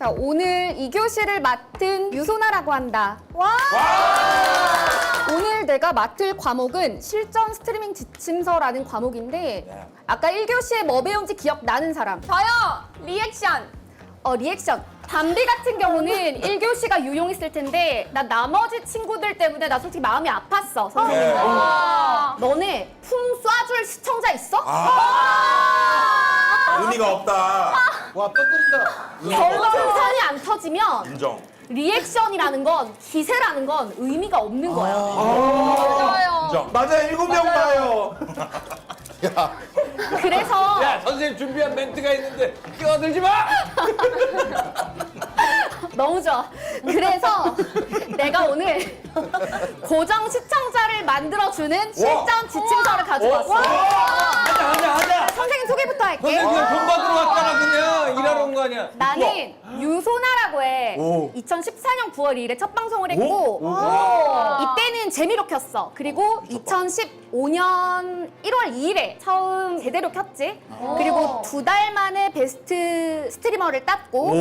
자, 오늘 2교시를 맡은 유소나라고 한다. 와! 오늘 내가 맡을 과목은 실전 스트리밍 지침서라는 과목인데 아까 1교시에 뭐 배운지 기억나는 사람? 저요! 리액션! 리액션. 담비 같은 경우는 1교시가 유용했을 텐데 나 나머지 친구들 때문에 나 솔직히 마음이 아팠어, 선생님. 너네 풍 쏴줄 시청자 있어? 의미가 없다. 와, 뼈 때린다. 별풍선이 안 터지면 인정. 리액션이라는 건, 기세라는 건 의미가 없는 거야. 맞아요. 인정. 맞아, 7명 봐요. 그래서 야, 선생님 준비한 멘트가 있는데 끼어들지 마! 너무 좋아. 그래서 내가 오늘 고정 시청자를 만들어주는 실전 지침서를 가지고 왔어. 하자! 선생님 소개부터 할게. 선생님 그냥 돈 받으러 왔잖아, 그냥. 일하러 온 거 아니야. 나는 유소나라고 해. 2014년 9월 2일에 첫 방송을 했고 이때는 재미로 켰어. 그리고 2015년 1월 2일에 처음 제대로 켰지. 그리고 2달 만에 베스트 스트리머를 땄고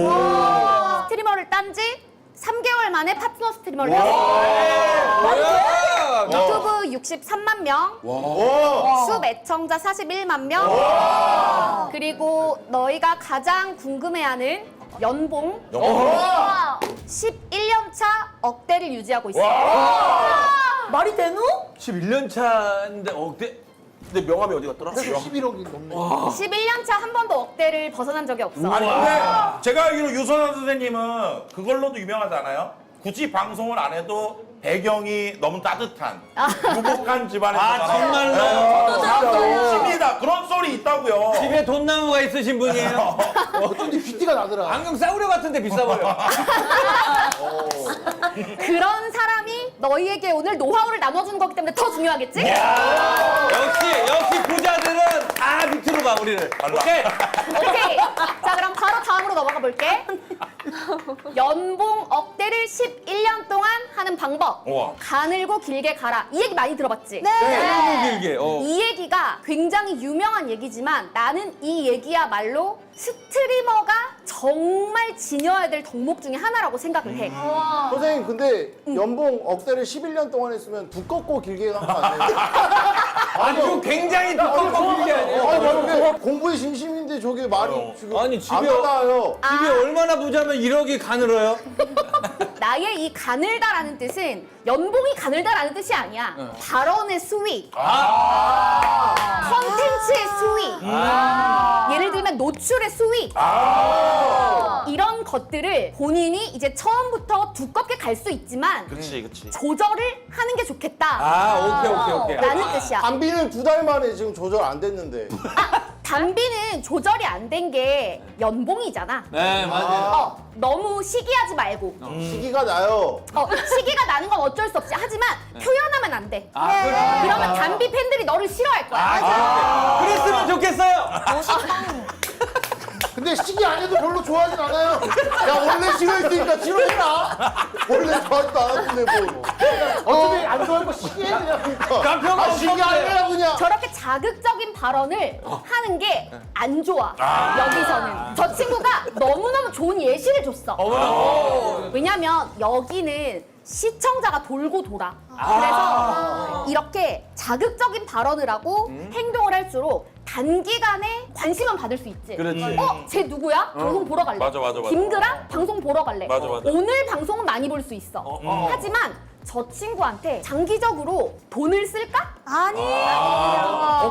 스트리머를 딴 지 3개월 만에 파트너 스트리머를 했어. 뭐야? 유튜브 63만 명, 숲 애청자 41만 명, 그리고 너희가 가장 궁금해하는 연봉 11년 차 억대를 유지하고 있어. 말이 되노? 11년 차인데 억대. 근데 명함이 어디 갔더라? 11억이 넘네. 11년 차 한 번도 억대를 벗어난 적이 없어. 아니 근데 제가 알기로 유선환 선생님은 그걸로도 유명하지 않아요? 굳이 방송을 안 해도 배경이 너무 따뜻한 유복한 집안에서 정말로? 집이다 그런 소리 있다고요. 집에 돈나무가 있으신 분이에요. 어쩐지 휘띠가 나더라. 안경 싸구려 같은데 비싸버려. 그런 사람이 너희에게 오늘 노하우를 나눠주는 거기 때문에 더 중요하겠지? 역시 부자들은 다 밑으로 가, 우리를. 오케이. 오케이. 자, 그럼 바로 다음으로 넘어가 볼게. 연봉 억대를 11년 동안 하는 방법. 우와. 가늘고 길게 가라. 이 얘기 많이 들어봤지? 너무 길게. 이 얘기가 굉장히 유명한 얘기지만 나는 이 얘기야말로 스트리머가 정말 지녀야 될 덕목 중에 하나라고 생각을 해. 선생님, 근데 연봉 억대를 11년 동안 했으면 두껍고 길게 간 거 아니에요? 아니, 좀 굉장히 두껍고 길게 아니에요? 아니, 저게 공부에 심심인데 저게 말이 지금 아니, 집에 안 받아요. 집이 얼마나 부자면 1억이 가늘어요? 나의 이 가늘다라는 뜻은 연봉이 가늘다라는 뜻이 아니야. 발언의 수위, 컨텐츠의 수위, 예를 들면 노출의 수위, 이런 것들을 본인이 이제 처음부터 두껍게 갈 수 있지만 그렇지. 조절을 하는 게 좋겠다. 오케이. 라는 뜻이야. 담비는 2달 만에 지금 조절 안 됐는데. 담비는 조절이 안 된 게 연봉이잖아. 네, 맞아요. 너무 시기하지 말고. 시기가 나요. 시기가 나는 건 어쩔 수 없지. 하지만 표현하면 안 돼. 그래. 그러면 담비 팬들이 너를 싫어할 거야. 그랬으면 좋겠어요. 근데 시기 안 해도 별로 좋아하진 않아요. 야, 원래 싫어했으니까 싫어했나? 원래 좋아하지도 않았는데 뭐. 어차피 안 좋아할 거 시기 해 그냥. 남편과 시기 아니라 그냥. 저렇게 자극적인 발언을 하는 게 안 좋아. 여기서는. 저 친구가 너무너무 좋은 예시를 줬어. 왜냐면 여기는 시청자가 돌고 돌아. 그래서 이렇게 자극적인 발언을 하고 행동을 할수록 단기간에 관심은 받을 수 있지. 그렇지. 쟤 누구야? 방송 보러 갈래. 맞아. 김그랑 방송 보러 갈래. 맞아. 오늘 방송은 많이 볼 수 있어. 하지만 저 친구한테 장기적으로 돈을 쓸까? 아니.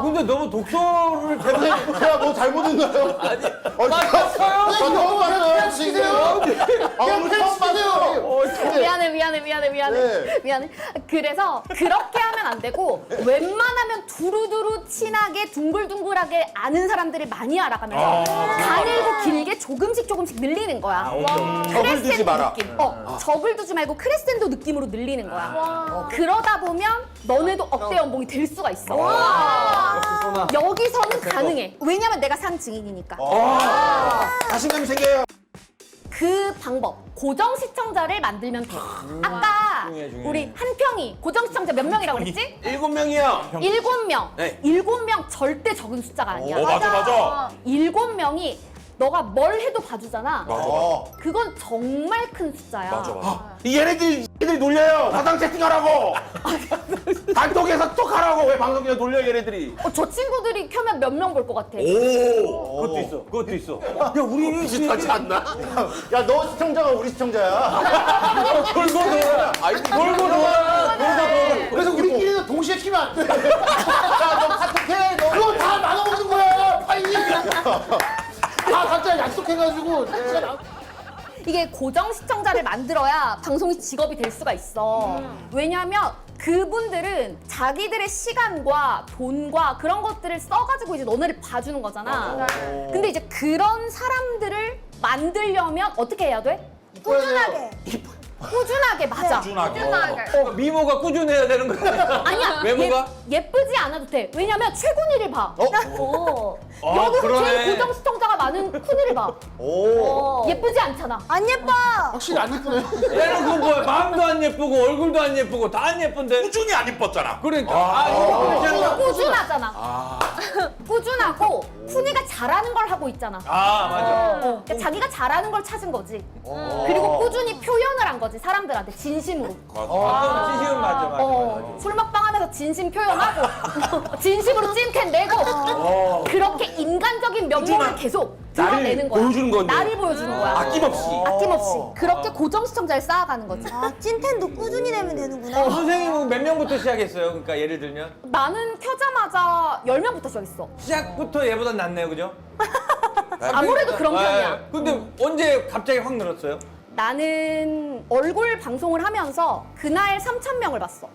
근데 너무 독서를 계속. 제가 뭐 잘못했나요? 아니. 맞았어요? 저 너무 많아요 지금. 오늘 처음 봤어요. 미안해. 그래서 그렇게 하면 안 되고 웬만하면 두루두루 친하게 둥글둥글하게 아는 사람들을 많이 알아가면서 가늘고 길게 조금씩 늘리는 거야. 적을 두지 마라. 느낌. 적을 두지 말고 크레센도 느낌으로 늘리는 거야. 그러다 보면 너네도 억대 연봉이 될 수가 있어. 여기서는 가능해. 왜냐면 내가 산 증인이니까. 자신감 생겨요. 그 방법, 고정 시청자를 만들면 돼. 아까 중요해. 우리 한평이 고정 시청자 몇 명이라고 그랬지? 7명이요. 7명. 네. 7명 절대 적은 숫자가 아니야. 맞아. 7명이 너가 뭘 해도 봐주잖아. 맞아. 그건 정말 큰 숫자야. 맞아. 얘네들이 놀려요. 화상 채팅하라고. 단톡에서 톡 하라고. 왜 방송 그냥 놀려 얘네들이. 저 친구들이 켜면 몇 명 볼 것 같아. 오. 그것도 있어. 그것도 있어. 야 우리 비슷하지 않나? 야 너 시청자가 우리 시청자야. 돌고 돌아. 돌고 돌아. 그래서 우리끼리는 동시에 키면 안 돼. 야너 카톡해. 너 그거 다 나눠 먹는 거야. 파이. 다 각자 약속해가지고. 이게 고정 시청자를 만들어야 방송이 직업이 될 수가 있어. 왜냐하면 그분들은 자기들의 시간과 돈과 그런 것들을 써가지고 이제 너네를 봐주는 거잖아. 근데 이제 그런 사람들을 만들려면 어떻게 해야 돼? 꾸준하게. 꾸준하게 맞아. 꾸준하게. 미모가 꾸준해야 되는 거야. 아니야. 외모가? 예쁘지 않아도 돼. 왜냐면 최군이를 봐. 여기서 그러네. 제일 고정 시청자가 많은 쿤이를 봐. 예쁘지 않잖아. 안 예뻐. 확실히 안 예쁘네. 얘는 그 뭐야? 마음도 안 예쁘고 얼굴도 안 예쁘고 다 안 예쁜데. 꾸준히 안 이뻤잖아. 그러니까. 이거 괜찮아. 꾸준하잖아. 꾸준하고 쿤이가 잘하는 걸 하고 있잖아. 맞아. 그러니까 자기가 잘하는 걸 찾은 거지. 그리고 꾸준히 표현을 한 거지 사람들한테 진심으로. 그건 진심은 맞아. 술 먹방 하면서 진심 표현하고 진심으로 찐텐 내고 그렇게 인간적인 면모를 계속 드러내는 거야. 보여주는 건데. 나를 보여주는 거야. 아낌없이. 아낌없이. 그렇게 고정 시청자를 쌓아가는 거지. 아, 찐텐도 꾸준히 되면 되는구나. 선생님은 몇 명부터 시작했어요? 그러니까 예를 들면 나는 켜자마자 10명부터 시작했어. 시작부터 얘보단 낫네요, 그죠? 아무래도 그런 편이야. 근데 언제 갑자기 확 늘었어요? 나는 얼굴 방송을 하면서 그날 3,000명을 봤어.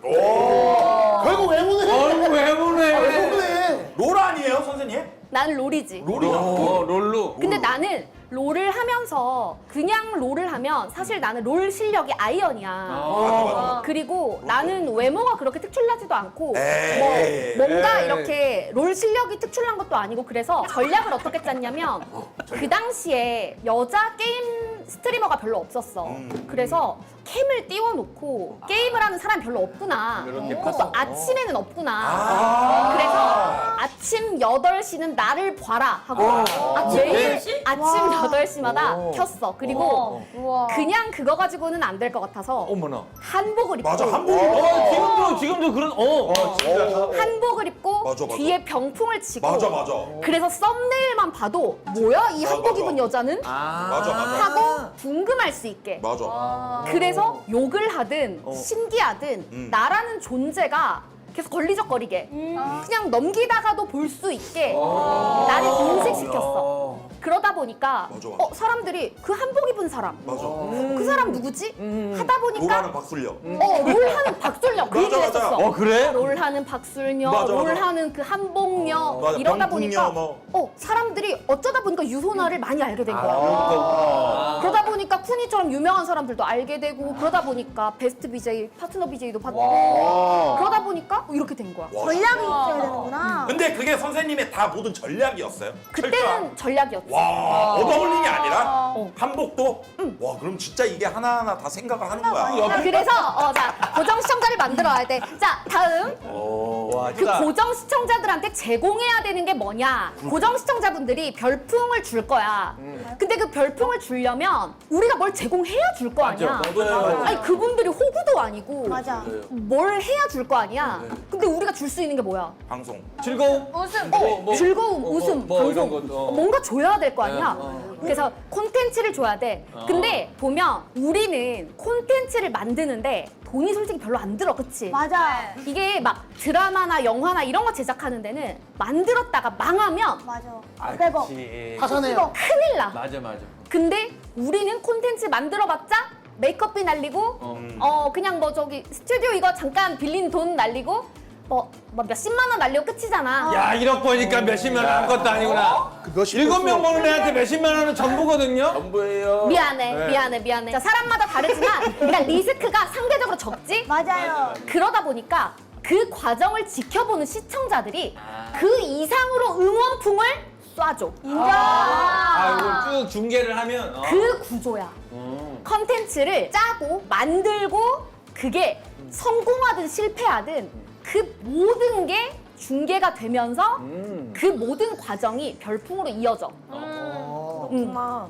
결국 외모네. 왜 보내? 외모네. 롤 아니에요, 선생님? 나는 롤이지. 롤이야. 롤로. 근데 나는 롤을 하면서 그냥 롤을 하면 사실 나는 롤 실력이 아이언이야. 그리고 나는 외모가 그렇게 특출나지도 않고 에이. 뭔가 에이. 이렇게 롤 실력이 특출난 것도 아니고 그래서 전략을 어떻게 짰냐면 그 당시에 여자 게임 스트리머가 별로 없었어. 그래서 캠을 띄워놓고 게임을 하는 사람이 별로 없구나. 그것도 아침에는 없구나. 그래서 아침 8시는 나를 봐라 하고 매일 아침 8시마다 켰어. 그리고 그냥 그거 가지고는 안 될 것 같아서 어머나. 한복을 입고 맞아, 한복이. 지금도 그런 진짜. 한복을 입고 맞아, 맞아. 뒤에 병풍을 치고 맞아, 맞아. 그래서 썸네일만 봐도 뭐야 이 한복 맞아. 입은 여자는? 맞아, 맞아. 하고 궁금할 수 있게 맞아. 그래서 욕을 하든 신기하든 나라는 존재가 계속 걸리적거리게 그냥 넘기다가도 볼 수 있게 나를 인식시켰어. 그러다 보니까 맞아, 맞아. 사람들이 그 한복 입은 사람 맞아. 그 사람 누구지? 하다 보니까 롤하는 박술력. 롤하는 박술녀 그 맞아, 얘기를 맞아. 했었어. 그래? 롤하는 박술녀, 맞아, 맞아. 롤하는 그 한복녀 맞아, 이러다 병풍녀 보니까 사람들이 어쩌다 보니까 유소나를 많이 알게 된 거야. 그러다 보니까 쿠니처럼 유명한 사람들도 알게 되고 그러다 보니까 베스트 BJ, 파트너 BJ도 받고 그러다 보니까 이렇게 된 거야. 전략이 있어야 되는구나. 근데 그게 선생님의 다 모든 전략이었어요? 그때는 전략이었지. 와, 얻어올린이 아니라 한복도? 와, 그럼 진짜 이게 하나하나 다 생각을 하는 거야. 그래서 자 고정 시청자를 만들어야 돼. 자 다음 와, 그 고정 시청자들한테 제공해야 되는 게 뭐냐? 고정 시청자분들이 별풍을 줄 거야. 근데 그 별풍을 주려면 우리가 뭘 제공해야 줄 거 아니야? 아니 그분들이 호구도 아니고 맞아. 뭘 해야 줄 거 아니야? 근데 우리가 줄 수 있는 게 뭐야? 방송. 즐거움? 웃음. 즐거움, 웃음, 뭐 이런 방송. 거, 뭔가 줘야 될 거 아니야? 그래서 콘텐츠를 줘야 돼. 근데 보면 우리는 콘텐츠를 만드는데 돈이 솔직히 별로 안 들어, 그치? 맞아. 이게 막 드라마나 영화나 이런 거 제작하는 데는 만들었다가 망하면 맞아. 빼고. 하산해요. 큰일 나. 맞아. 근데 우리는 콘텐츠 만들어봤자 메이크업비 날리고 그냥 뭐 저기 스튜디오 이거 잠깐 빌린 돈 날리고 뭐 몇십만 원 날리고 끝이잖아. 야, 1억 버니까 몇십만 원 아무것도 아니구나. 7명 버는 애한테 몇십만 원은 전부거든요? 전부예요. 미안해. 자, 사람마다 다르지만 일단 리스크가 상대적으로 적지? 맞아요. 그러다 보니까 그 과정을 지켜보는 시청자들이 그 이상으로 응원풍을 쏴줘. 이걸 쭉 중계를 하면. 그 구조야. 컨텐츠를 짜고 만들고 그게 성공하든 실패하든 그 모든 게 중계가 되면서 그 모든 과정이 별풍으로 이어져. 그렇구나.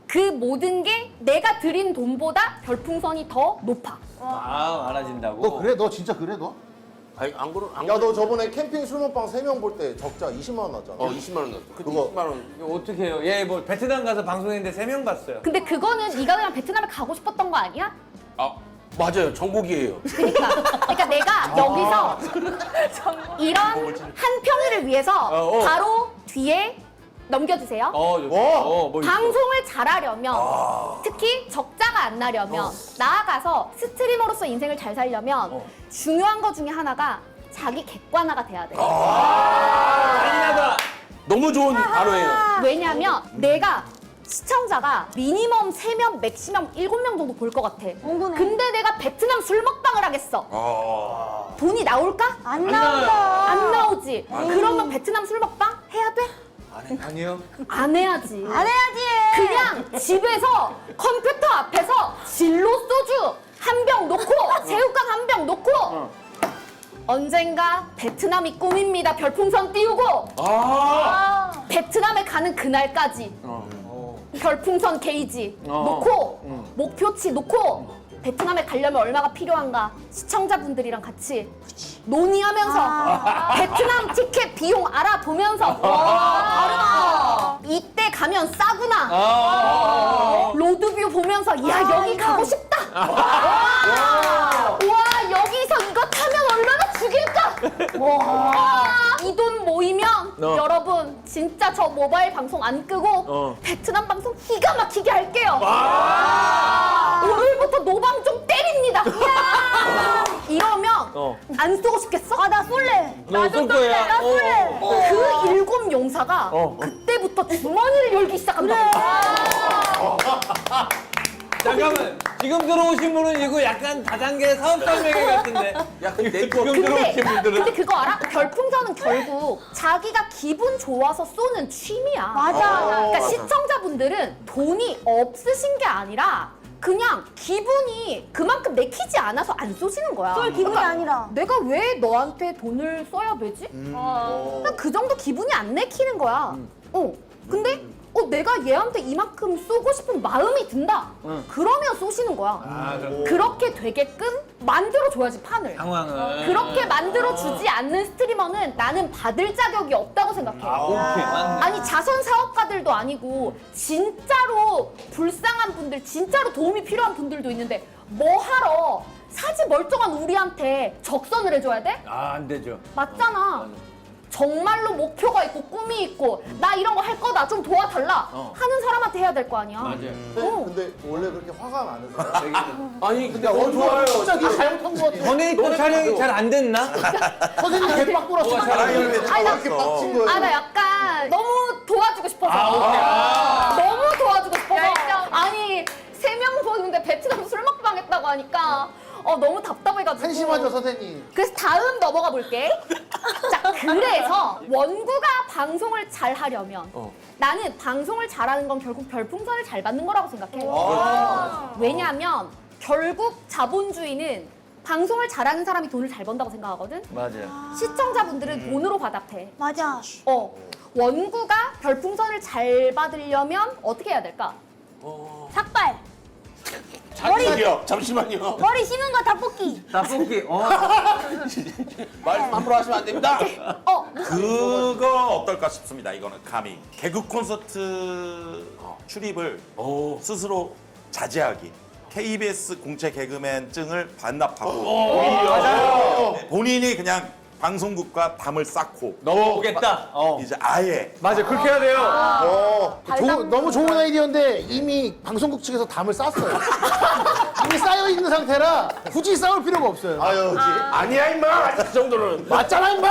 그 모든 게 내가 들인 돈보다 별풍선이 더 높아. 아 많아진다고. 너 그래? 너 진짜 그래 너? 아니 안 그러 안 야 너 저번에 캠핑 술 먹방 3명 볼 때 적자 20만 원 났잖아. 20만 원 넣었어. 그때 그거- 20만 원. 이거 어떻게 해요? 얘 뭐 베트남 가서 방송했는데 3명 봤어요. 근데 그거는 네가 그냥 베트남에 가고 싶었던 거 아니야? 아 맞아요. 정복이에요. 그러니까 내가 여기서 이런 한 평일을 위해서 바로 뒤에 넘겨주세요. 뭐 있어? 방송을 잘하려면 특히 적자가 안 나려면 나아가서 스트리머로서 인생을 잘 살려면 중요한 거 중에 하나가 자기 객관화가 돼야 돼. 잔인하다. 너무 좋은 단어예요. 왜냐면 내가 시청자가 미니멈 3명, 맥시멈 7명 정도 볼 것 같아. 엉거네. 근데 내가 베트남 술 먹방을 하겠어. 돈이 나올까? 안 나온다. 안 나오지. 그러면 베트남 술 먹방 해야 돼? 아니요. 안 해야지. 안 해야지. 그냥 집에서 컴퓨터 앞에서 진로 소주 한 병 놓고 새우깡 한 병 놓고 언젠가 베트남이 꿈입니다. 별풍선 띄우고 베트남에 가는 그날까지 별풍선 게이지 놓고 목표치 놓고 베트남에 가려면 얼마가 필요한가 시청자분들이랑 같이 논의하면서 베트남 티켓 비용 알아보면서 다르다. 이때 가면 싸구나. 로드뷰 보면서 야 여기 가고 싶다. 와 여기서 이거 타면 얼마나 죽일까. 이 돈 모이면 여러분 진짜 저 모바일 방송 안 끄고 베트남 방송 기가 막히게 할게요. 오늘부터 노방 좀 때립니다. 이러면 안 쏘고 싶겠어? 아, 나 쏠래. 너쏠 거야. 나 쏠래. 그 일곱 용사가 그때부터 주머니를 열기 시작한다. 잠깐만. 지금 들어오신 분은 이거 약간 다단계 사업 설명회 같은데. 야 근데 지금 들어오신 분들은. 근데 그거 알아? 별풍선은 결국 자기가 기분 좋아서 쏘는 취미야. 맞아. 그러니까 시청자분들은 돈이 없으신 게 아니라 그냥 기분이 그만큼 내키지 않아서 안 쏘시는 거야. 쏠 기분이 아니라. 내가 왜 너한테 돈을 써야 되지? 그냥 그 정도 기분이 안 내키는 거야. 근데 내가 얘한테 이만큼 쏘고 싶은 마음이 든다. 그러면 쏘시는 거야. 그렇게 되게끔 만들어줘야지 판을. 상황을. 그렇게 만들어주지 않는 스트리머는 나는 받을 자격이 없다고 생각해. 오케이. 맞네. 아니 자선 사업가들도 아니고 진짜로 불쌍한 분들, 진짜로 도움이 필요한 분들도 있는데 뭐 하러 사지 멀쩡한 우리한테 적선을 해줘야 돼? 안 되죠. 맞잖아. 정말로 목표가 있고 꿈이 있고 나 이런 거 할 거다 좀 도와달라 하는 사람한테 해야 될 거 아니야. 맞아요. 근데 원래 그렇게 화가 많은 사람? 아니 근데 좋아요. 진짜 네 잘못한 거 같아. 전에 있던 촬영이 잘 안 됐나? 선생님 개빡 돌았어. 뭐가 잘하는 아니, 나- 이렇게 빡친 거예요? 나 약간 너무 도와주고 싶어서. 오케이. 너무 도와주고 싶어서. 아니 3명 보는데 베트남 술 먹방 했다고 하니까 너무 답답해가지고. 한심하죠 선생님. 그래서 다음 넘어가 볼게. 자, 그래서 원구가 방송을 잘 하려면 나는 방송을 잘하는 건 결국 별풍선을 잘 받는 거라고 생각해. 왜냐하면 결국 자본주의는 방송을 잘하는 사람이 돈을 잘 번다고 생각하거든. 맞아요. 시청자분들은 돈으로 바닥해. 맞아. 원구가 별풍선을 잘 받으려면 어떻게 해야 될까? 삭발. 잠시만요. 머리 심은 거 다 뽑기. 나쁘기. 말씀 함부로 하시면 안 됩니다. 그거 어떨까 싶습니다. 이거는 감히 개그 콘서트 출입을 스스로 자제하기. KBS 공채 개그맨증을 반납하고 맞아요. 본인이 그냥 방송국과 담을 쌓고 넘어오겠다. 이제 아예 맞아. 그렇게 해야 돼요. 너무 좋은 아이디어인데 이미 방송국 측에서 담을 쌌어요. 이미 쌓여 있는 상태라 굳이 싸울 필요가 없어요. 아유, 아니야 임마. 그 정도는. 맞잖아 임마.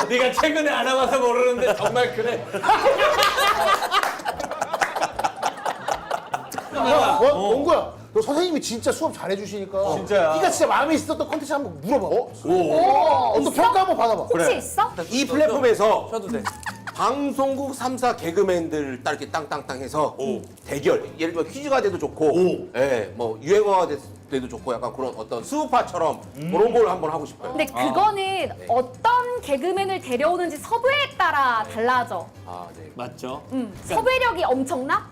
네가 최근에 알아봐서 모르는데 정말 그래. 원구야. 너 선생님이 진짜 수업 잘해주시니까 진짜야. 네가 진짜 마음에 있었던 콘텐츠 한번 물어봐. 너 있어? 평가 한번 받아봐. 혹시 있어? 이 플랫폼에서 쳐도 돼. 방송국 3사 개그맨들 딱 이렇게 땅땅땅 해서 대결. 예를 들면 퀴즈가 돼도 좋고, 예, 뭐 유행어가 돼도 좋고 약간 그런 어떤 수우파처럼 그런 걸 한번 하고 싶어요. 근데 그거는 어떤 개그맨을 데려오는지 섭외에 따라 달라져. 아, 네. 맞죠? 섭외력이 엄청나?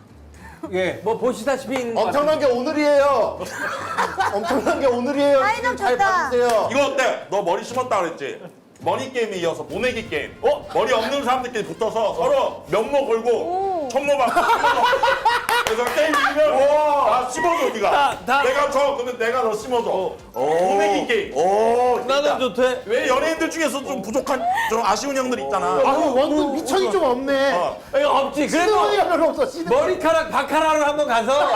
예, 뭐 보시다시피 있는 것 엄청난 게 오늘이에요. 엄청난 게 오늘이에요. 아이돌 지금 잘 좋다. 봐주세요. 이거 어때? 너 머리 심었다 그랬지? 머리 게임에 이어서 보내기 게임. 머리 없는 사람들끼리 붙어서 서로 면모 걸고 천모방. 그래서 게임 이기면 다 심어줘 네가. 내가 져. 그러면 내가 너 심어줘. 보내기 게임. 나는 좋대. 왜 연예인들 중에서 좀 부족한 좀 아쉬운 형들 있잖아. 아유 원근 미천이 좀 없네. 이거 없지. 그래도 시드머니가 별로 없어. 시드머니. 머리카락 바카라로 한번 가서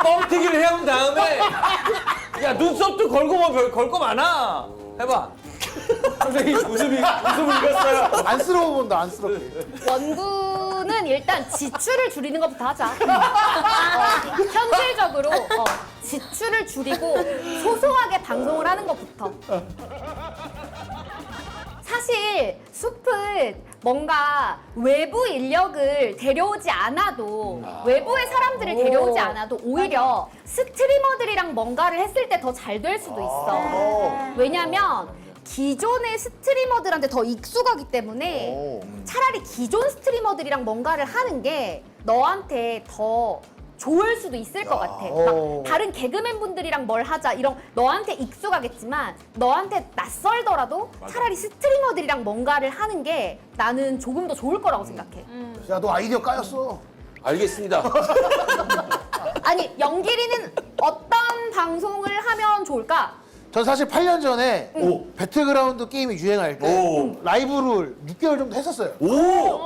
뻥튀기를 해온 다음에 야 눈썹도 걸고 뭐 걸거 많아. 해봐. 선생님 웃음을 잃었어요. 안쓰러워 본다. 안쓰럽게. 원구는 일단 지출을 줄이는 것부터 하자. 현실적으로 지출을 줄이고 소소하게 방송을 하는 것부터. 사실 숲은 뭔가 외부 인력을 데려오지 않아도 외부의 사람들을 데려오지 않아도 오히려 스트리머들이랑 뭔가를 했을 때 더 잘 될 수도 있어. 왜냐면 기존의 스트리머들한테 더 익숙하기 때문에 차라리 기존 스트리머들이랑 뭔가를 하는 게 너한테 더 좋을 수도 있을 것 같아. 막 다른 개그맨 분들이랑 뭘 하자 이런 너한테 익숙하겠지만 너한테 낯설더라도 차라리 스트리머들이랑 뭔가를 하는 게 나는 조금 더 좋을 거라고 생각해. 야 너 아이디어 까였어. 알겠습니다. 아니 영길이는 어떤 방송을 하면 좋을까? 전 사실 8년 전에 배틀그라운드 게임이 유행할 때 라이브를 6개월 정도 했었어요.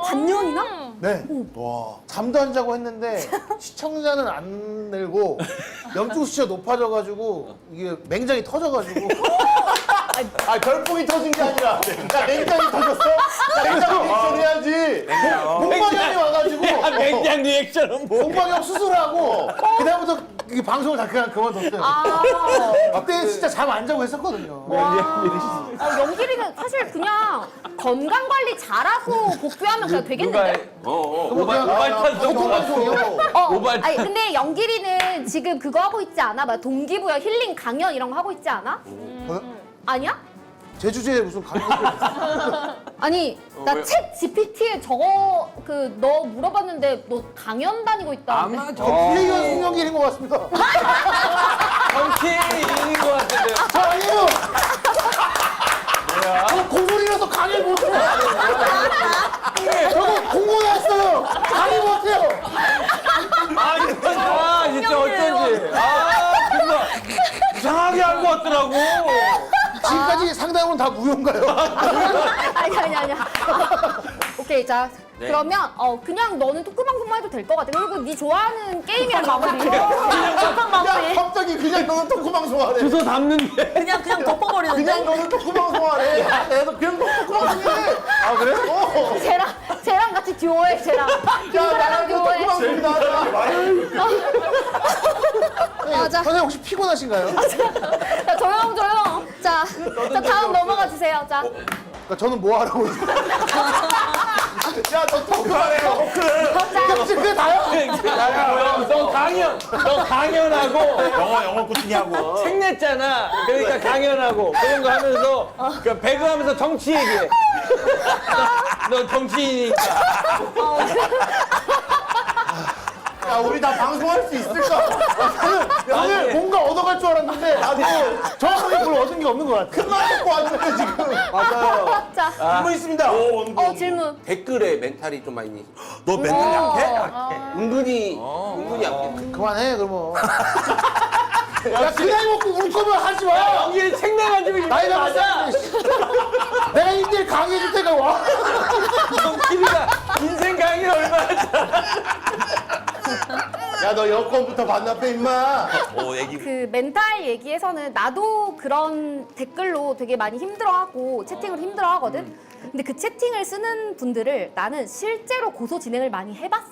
반년이나? 네. 와. 잠도 안 자고 했는데 시청자는 안 늘고 염증 수치가 높아져가지고 이게 맹장이 터져가지고 아 별풍이 터진 게 아니라 야 냉장이 터졌어? 냉장 리액션 해야지. 공방형이 와가지고 맹장 리액션은 뭐? 공방형 수술하고 그다음부터 이 방송을 다 그냥 그만뒀어요. 그때 진짜 잠 안 자고 했었거든요. 영길이는 사실 그냥 건강 관리 잘하고 복귀하면 그냥 되겠는데? 방송이요. 아니 근데 영길이는 지금 그거 하고 있지 않아? 막 동기부여 힐링 강연 이런 거 하고 있지 않아? 아니야? 제주제에 무슨 강의를 했어. 아니 나 챗 GPT에 저거 그 너 물어봤는데 너 강연 다니고 있다는데? 아마 플레이어 숙명길인 것 같습니다. 정치인인 것 같은데요. 저 아니에요. 저 공소리라서 강의 못해요. 저거 공고 나왔어요. 강의 못해요. 아 진짜 어쩐지. 아 정말 이상하게 알고 왔더라고. 지금까지 상담은 다 무효인가요? 아니야. 오케이 자 그러면 그냥 너는 토크 방송만 해도 될 것 같아. 그리고 네 좋아하는 게임이랑 마무리. 야 갑자기 그냥 너는 토크 방송하래. 주소 담는데. 그냥 덮어버리는데. 그냥 너는 토크 방송하래. 야 내가 그냥 너 토크 방송해. 아 그래? 쟤랑 같이 듀오해 쟤랑. 야 김구라랑 나랑 토크 듀오해. 방송이다. 맞아. 선생님 혹시 피곤하신가요? 자 조용. 자 다음 넘어가 주세요. 자. 그러니까 저는 뭐 하라고 야너 토크하래. 토크. 혹시 그게 다요? 너 강연하고 영어 꾸준히하고. 책 냈잖아. 그러니까 강연하고 그런 거 하면서 그 배그하면서 정치 얘기해. 너 정치인이니까. 야 우리 다 방송할 수 있을까? 오늘 뭔가 얻어갈 줄 알았는데 정확하게 뭘 얻은 게 없는 것 같아. 큰말 듣고 왔는데 지금. 맞아요. 자. 질문 있습니다. 질문. 댓글에 멘탈이 좀 많이 너 맨날 약해? 은근히 약해. 그만해 그러면. 야 그냥 먹고 울 거면 하지 마. 이게 책 내가지고 나이가 맞아. 많아. 내가 이제 강의해줄 때가 와. 길이가 인생 강의를 얼마나 잘해. 야 너 여권부터 반납해 임마. 얘기. 그 멘탈 얘기에서는 나도 그런 댓글로 되게 많이 힘들어하고 채팅을 힘들어하거든. 근데 그 채팅을 쓰는 분들을 나는 실제로 고소 진행을 많이 해봤어.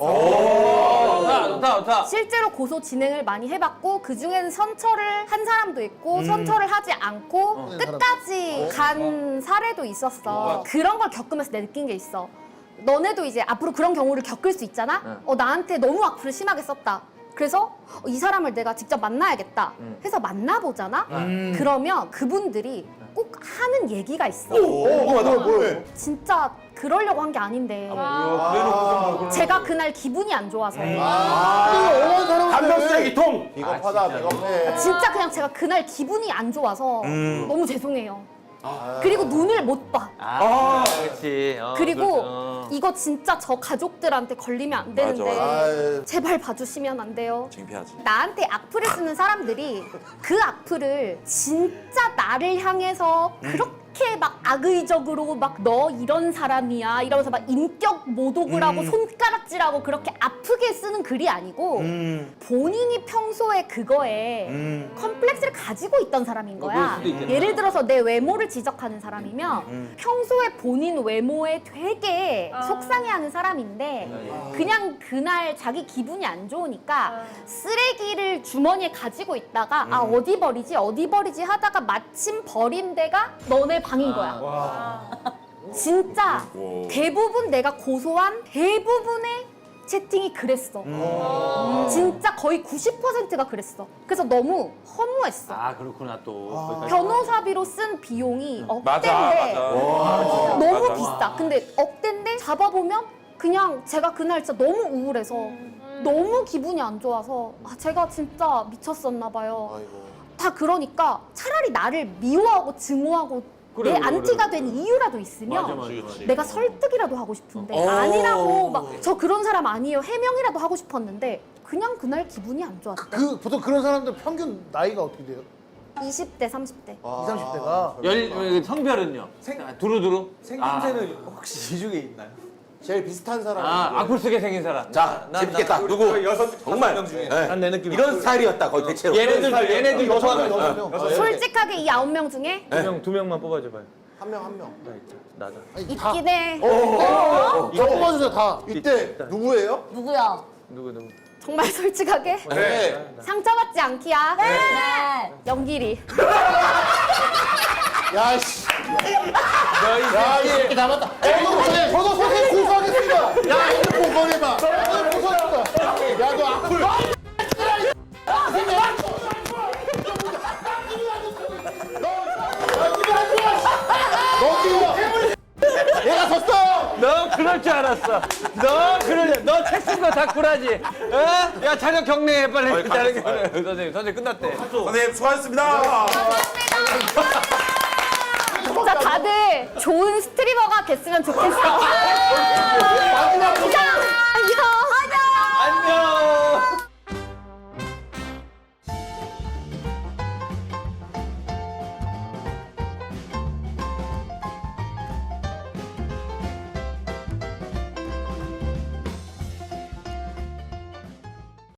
좋다. 실제로 고소 진행을 많이 해봤고 그 중에는 선처를 한 사람도 있고 선처를 하지 않고 끝까지 간 사례도 있었어. 그런 걸 겪으면서 내가 느낀 게 있어. 너네도 이제 앞으로 그런 경우를 겪을 수 있잖아? 나한테 너무 악플을 심하게 썼다. 그래서 이 사람을 내가 직접 만나야겠다 해서 만나보잖아? 그러면 그분들이 꼭 하는 얘기가 있어. 뭐해? 진짜 그러려고 한 게 아닌데 제가 그날 기분이 안 좋아서 어머니 사람 감정 쓰레기통. 비겁하다, 비겁해. 진짜 그냥 제가 그날 기분이 안 좋아서 너무 죄송해요. 그리고 눈을 못 봐. 그렇지. 그리고 이거 진짜 저 가족들한테 걸리면 안 되는데 아유. 제발 봐주시면 안 돼요. 창피하지. 나한테 악플을 쓰는 사람들이 그 악플을 진짜 나를 향해서 그렇게 막 악의적으로 막 너 이런 사람이야 이러면서 막 인격 모독을 하고 손가락질하고 그렇게 아프게 쓰는 글이 아니고 본인이 평소에 그거에 컴플렉스를 가지고 있던 사람인 그럴 거야. 수도 있겠다. 예를 들어서 내 외모를 지적하는 사람이면 평소에 본인 외모에 되게 속상해하는 사람인데 그냥 그날 자기 기분이 안 좋으니까 쓰레기를 주머니에 가지고 있다가 아 어디 버리지 하다가 마침 버린 데가 너네 방인 거야. 진짜 대부분 내가 고소한 대부분의 채팅이 그랬어. 진짜 거의 90%가 그랬어. 그래서 너무 허무했어. 아 그렇구나 또. 거기까지. 변호사비로 쓴 비용이 맞아, 억대인데 맞아. 너무 맞아. 비싸. 근데 억대인데 잡아보면 그냥 제가 그날 진짜 너무 우울해서 너무 기분이 안 좋아서 아, 제가 진짜 미쳤었나 봐요. 아이고. 다 그러니까 차라리 나를 미워하고 증오하고 그래, 내 그래, 안티가 그래. 된 이유라도 있으면 맞아, 맞아, 그렇지. 내가 설득이라도 하고 싶은데 아니라고 막 저 그런 사람 아니에요 해명이라도 하고 싶었는데 그냥 그날 기분이 안 좋았대. 그 보통 그런 사람들 평균 나이가 어떻게 돼요? 20대 30대. 20, 30대가 성별은요? 두루두루? 생김새는 혹시 이 중에 있나요? 제일 비슷한 사람. 악플 쓰게 생긴 사람. 자, 재밌겠다. 누구? 정말 명 중에 네. 난 내 느낌 이런 스타일이었다. 거의 대체로. 얘네들 여섯 명, 요청하면 여섯 명. 솔직하게 이 9명 중에 두 명만 뽑아줘봐요. 한 명, 한 명. 나다. 아니, 다. 있긴 해. 다 뽑아주세요, 다. 이때 누구예요? 누구야? 누구? 정말 솔직하게 네. 상처받지 않기야. 네. 연길이. 야, 씨. 야, 이 새끼 남았다. 저도 선생님 고소하겠습니다. 야, 핸드폰 꺼내봐. 선생님 고소하겠다. 야, 너 악플. 얘가 졌어! 너 그럴 줄 알았어. 너책 쓴 거 다 쿨하지. 어? 야 자격 경례해 빨리. 자격 경례. 선생님 끝났대. 선생님 수고하셨습니다. 진짜 다들 좋은 스트리머가 됐으면 좋겠어.